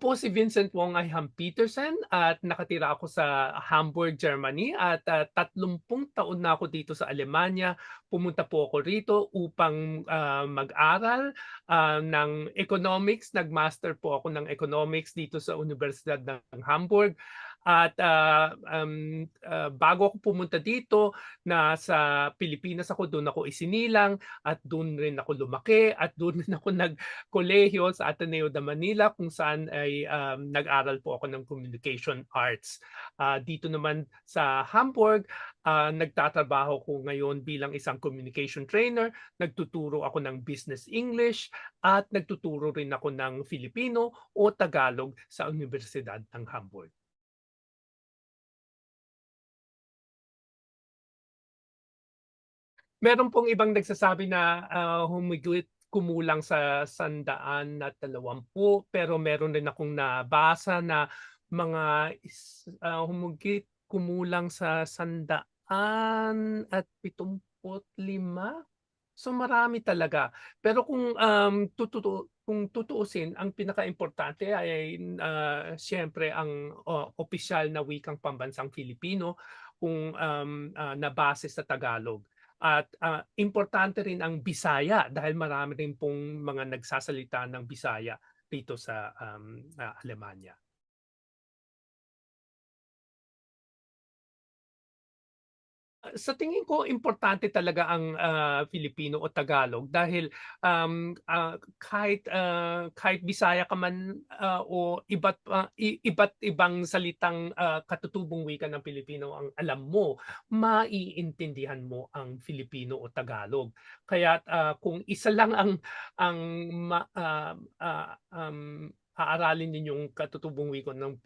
Ako po si Vincent Wong Ayham Peterson at nakatira ako sa Hamburg, Germany at 30 taon na ako dito sa Alemanya. Pumunta po ako rito upang mag-aral ng economics. Nag-master po ako ng economics dito sa Universidad ng Hamburg. At bago ako pumunta dito, nasa Pilipinas ako, doon ako isinilang at doon rin ako lumaki at doon rin ako kolehiyo sa Ateneo de Manila kung saan ay nag-aral po ako ng Communication Arts. Dito naman sa Hamburg, nagtatrabaho ko ngayon bilang isang communication trainer, nagtuturo ako ng business English at nagtuturo rin ako ng Filipino o Tagalog sa Universidad ng Hamburg. Meron pong ibang nagsasabi na humigit kumulang sa 120 pero meron rin akong nabasa na mga humigit kumulang sa 175. So marami talaga. Pero kung tutuusin ang pinakaimportante ay siyempre ang opisyal na wikang pambansang Filipino kung na base sa Tagalog. At importante rin ang Bisaya dahil marami rin pong mga nagsasalita ng Bisaya dito sa Alemanya. Sa tingin ko importante talaga ang Filipino o Tagalog dahil kahit Bisaya ka man o iba't ibang salitang katutubong wika ng Pilipino ang alam mo, maiintindihan mo ang Filipino o Tagalog. Kaya kung isa lang ang ma aaralin ninyong katutubong wika ng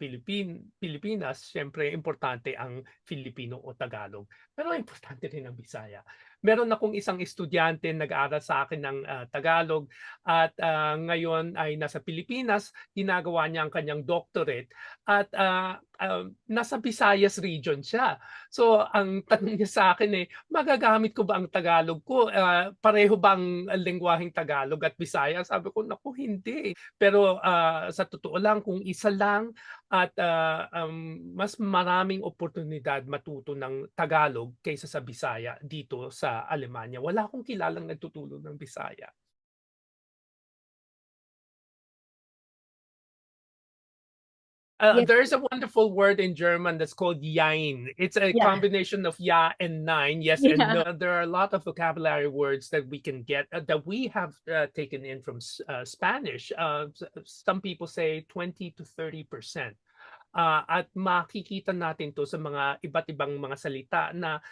Pilipinas, siyempre importante ang Filipino o Tagalog. Pero importante rin ang Bisaya. Meron akong isang estudyante nag-aaral sa akin ng Tagalog at ngayon ay nasa Pilipinas, ginagawa niya ang kanyang doctorate at nasa Visayas region siya. So ang tanong niya sa akin eh, magagamit ko ba ang Tagalog ko? Pareho bang lengguwaheng Tagalog at Bisaya? Sabi ko, naku, hindi. Pero sa totoo lang, kung isa lang at mas maraming oportunidad matuto ng Tagalog kaysa sa Bisaya dito sa Alemanya. Wala akong kilalang nagtuturo ng Bisaya. Yes. There's a wonderful word in German that's called Jein. It's a Yeah. combination of ja and nein, yes and Yeah. no. There are a lot of vocabulary words that we can get that we have taken in from Spanish. Some people say 20 to 30%. At makikita natin 'to sa mga iba't ibang mga salita na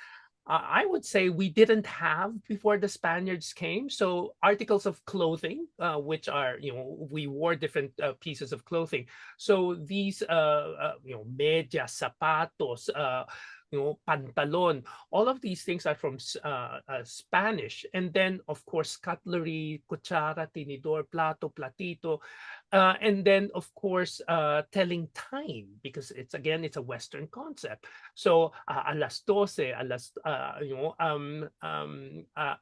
I would say we didn't have before the Spaniards came. So articles of clothing, which are, we wore different pieces of clothing. So these, medyas, sapatos, pantalon, all of these things are from Spanish. And then, of course, cutlery, kutsara, tinidor, plato, platito. And then, of course, telling time, because it's a Western concept. So, alas 12,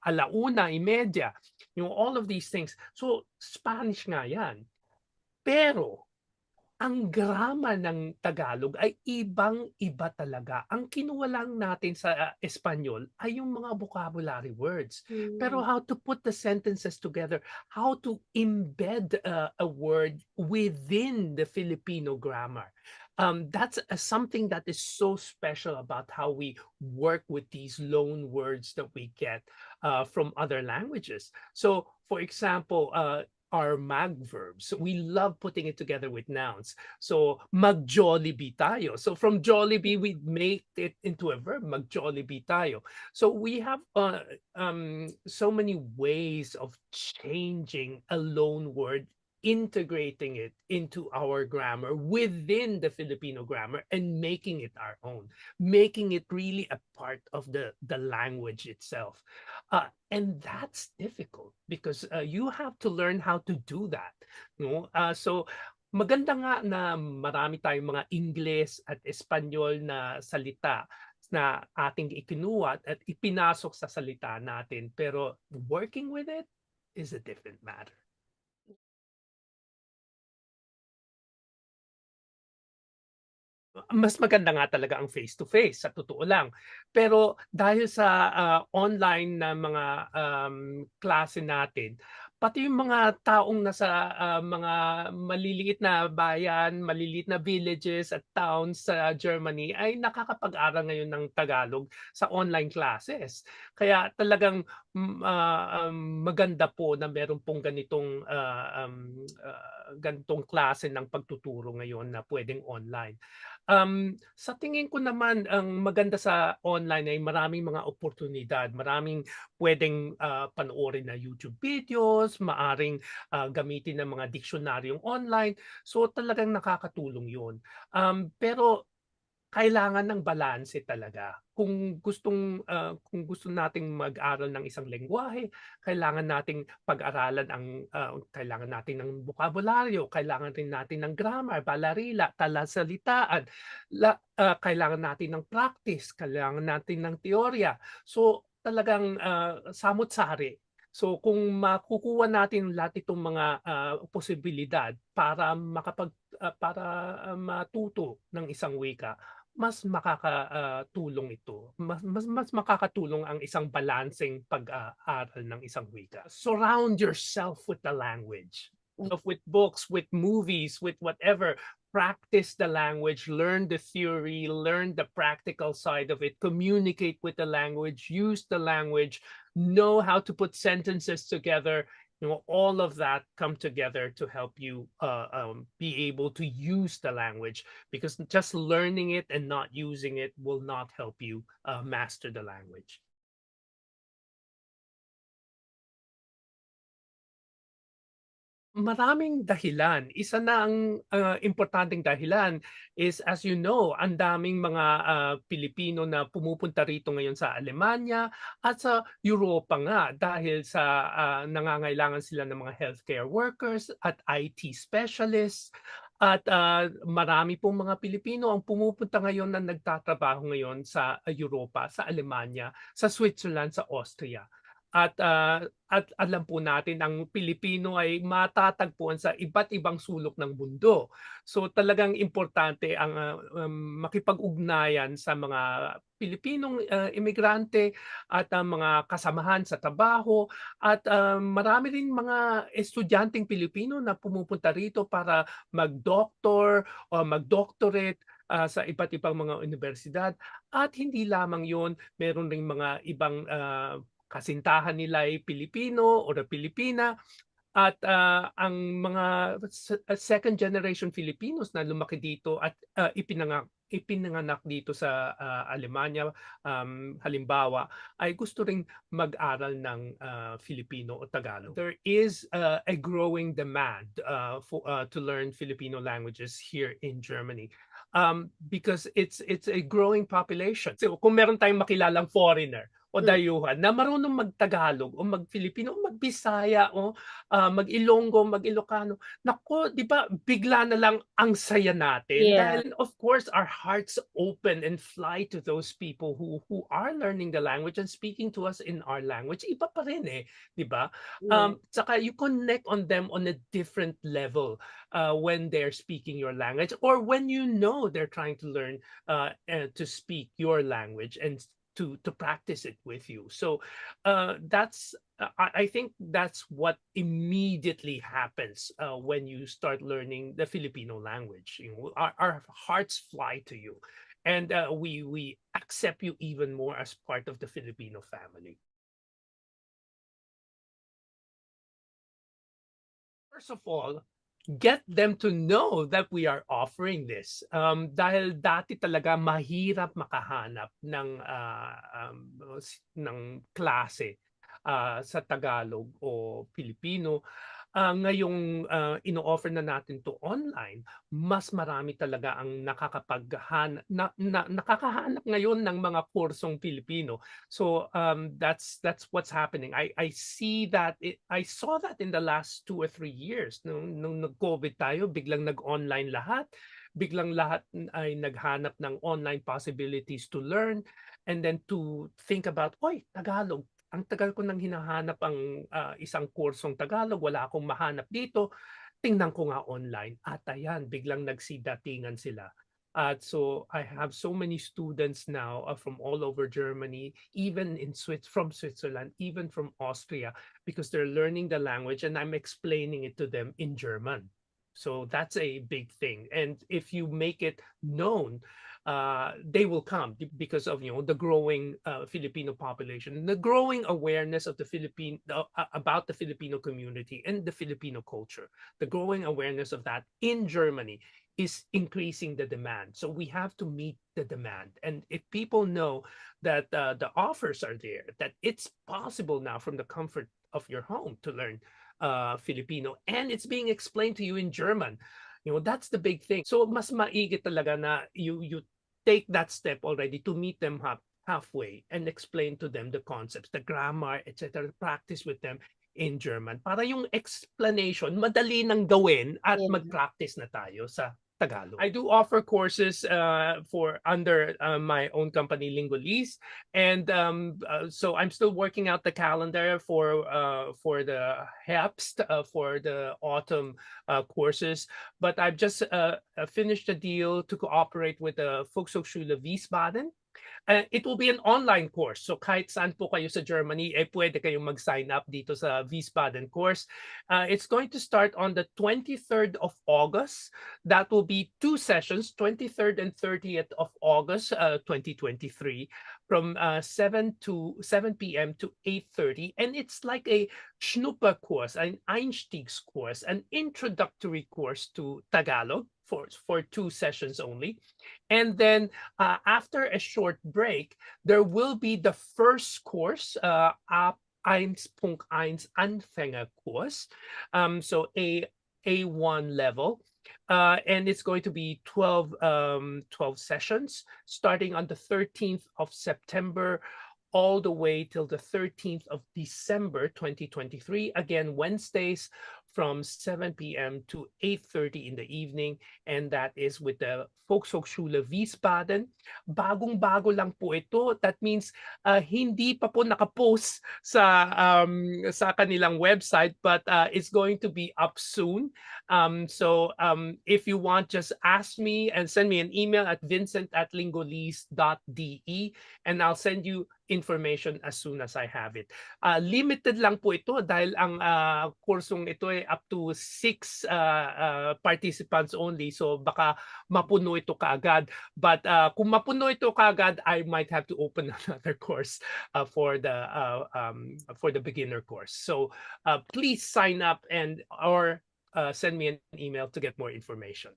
alauna y media, all of these things. So, Spanish nga yan. Pero, ang grammar ng Tagalog ay ibang-iba talaga. Ang kinuha lang natin sa Espanyol ay yung mga vocabulary words. Pero Hmm. how to put the sentences together, how to embed a word within the Filipino grammar. That's something that is so special about how we work with these loan words that we get from other languages. So, for example, our mag verbs. We love putting it together with nouns. So, mag-Jollibee tayo. So, from Jollibee, we make it into a verb, mag-Jollibee tayo. So, we have so many ways of changing a loan word, integrating it into our grammar within the Filipino grammar and making it our own, making it really a part of the language itself. And that's difficult because you have to learn how to do that. No? So maganda nga na marami tayong mga Ingles at Espanyol na salita na ating ikinuha at ipinasok sa salita natin. Pero working with it is a different matter. mas maganda nga talaga ang face to face sa totoo lang. Pero dahil sa, online na mga, klase natin, pati yung mga taong nasa, mga maliliit na bayan, maliliit na villages at towns sa Germany ay nakakapag-aral ngayon ng Tagalog sa online classes. Kaya talagang, maganda po na meron pong ganitong klase ng pagtuturo ngayon na puwedeng online. Sa tingin ko naman ang maganda sa online ay maraming mga oportunidad, maraming puwedeng, panoorin na YouTube videos, maaring, gamitin ng mga diksionaryong online. So, talagang nakakatulong 'yun. Pero kailangan ng balanse talaga. Kung gusto nating mag-aral ng isang lengguwahe, kailangan nating pag-aralan kailangan natin ng bokabularyo, kailangan rin natin ng grammar, balarila, talasalitaan, kailangan natin ng practice, kailangan natin ng teorya. So, talagang, samut-sari. So, kung makukuha natin lahat itong mga, posibilidad para, matuto ng isang wika, mas tulong ito. Mas makakatulong ang isang balanseng pag-aaral ng isang wika. Surround yourself with the language. With books, with movies, with whatever. Practice the language, learn the theory, learn the practical side of it, communicate with the language, use the language, know how to put sentences together. All of that come together to help you be able to use the language, because just learning it and not using it will not help you master the language. Maraming dahilan. Isa na ang, importanteng dahilan is, as you know, ang daming mga, Pilipino na pumupunta rito ngayon sa Alemanya at sa Europa nga dahil sa, nangangailangan sila ng mga healthcare workers at IT specialists. At, marami pong mga Pilipino ang pumupunta ngayon na nagtatrabaho ngayon sa Europa, sa Alemanya, sa Switzerland, sa Austria. At alam po natin ang Pilipino ay matatagpuan sa iba't ibang sulok ng mundo. So talagang importante ang, makipag-ugnayan sa mga Pilipinong, imigrante at ang mga kasamahan sa trabaho at, marami ring mga estudyanteng Pilipino na pumupunta rito para mag-doctor o mag-doctorate, sa iba't ibang mga unibersidad. At hindi lamang 'yun, meron ring mga ibang, kasintahan nila ay Pilipino o na Pilipina at, ang mga second generation Filipinos na lumaki dito at, ipinanganak dito sa, Alemanya, halimbawa, ay gusto ring mag-aral ng, Filipino o Tagalog. There is, a growing demand, to learn Filipino languages here in Germany, because it's a growing population. So, kung meron tayong makilalang foreigner o dayuhan na marunong mag-Tagalog o mag-Filipino o mag-Bisaya o mag-Ilonggo, mag-Ilocano. Naku, 'di ba bigla na lang ang saya natin Yeah. dahil of course our hearts open and fly to those people who are learning the language and speaking to us in our language. Iba pa rin, 'di ba? Yeah. Tsaka you connect on them on a different level, when they're speaking your language or when you know they're trying to learn, to speak your language and to practice it with you. So, I think that's what immediately happens, when you start learning the Filipino language. Our hearts fly to you, and, we accept you even more as part of the Filipino family. First of all, get them to know that we are offering this. Dahil dati talaga mahirap makahanap ng klase, sa Tagalog o Filipino. Ngayong, ino-offer na natin 'to online, mas marami talaga ang nakakahanap ngayon ng mga kursong Filipino. So, that's what's happening. I saw that in the last 2 or 3 years nung nag-COVID tayo, biglang nag-online lahat, biglang lahat ay naghanap ng online possibilities to learn and then to think about, "Uy, Tagalog, ang tagal ko nang hinahanap ang, isang kursong Tagalog, wala akong mahanap dito, tingnan ko nga online." At ayan, biglang nagsidatingan sila. So I have so many students now from all over Germany, even from Switzerland, even from Austria, because they're learning the language and I'm explaining it to them in German. So that's a big thing. And if you make it known, they will come because of the growing Filipino population, the growing awareness of the Philippine about the Filipino community and the Filipino culture, the growing awareness of that in Germany is increasing the demand. So we have to meet the demand. And if people know that the offers are there, that it's possible now from the comfort of your home to learn Filipino, and it's being explained to you in German, that's the big thing. So mas maigi talaga na you take that step already to meet them halfway and explain to them the concepts, the grammar, etc. Practice with them in German para yung explanation madali nang gawin at Yeah. mag-practice na tayo sa Tagalog. I do offer courses for under my own company Lingolese, and so I'm still working out the calendar for the Herbst for the autumn courses, but I've just finished a deal to cooperate with the Volkshochschule Wiesbaden. It will be an online course. So kahit saan po kayo sa Germany, pwede kayong mag-sign up dito sa Wiesbaden course. It's going to start on the 23rd of August. That will be 2 sessions, 23rd and 30th of August, 2023, from 7 p.m. to 8:30. And it's like a Schnupper course, an Einstiegs course, an introductory course to Tagalog for 2 sessions only. And then after a short break, there will be the first course, ab 1.1 Anfängerkurs, so A1 level. And it's going to be 12 sessions starting on the 13th of September all the way till the 13th of December 2023. Again, Wednesdays from 7 p.m. to 8:30 in the evening. And that is with the Volkshochschule Wiesbaden. Bagong-bago lang po ito. That means hindi pa po nakapost sa kanilang website, but it's going to be up soon. So if you want, just ask me and send me an email at vincent@lingolese.de, and I'll send you information as soon as I have it. Limited lang po ito dahil ang kursong ito ay up to 6 participants only. So baka mapuno ito kaagad. But kung mapuno ito kaagad, I might have to open another course for the beginner course. So please sign up or send me an email to get more information.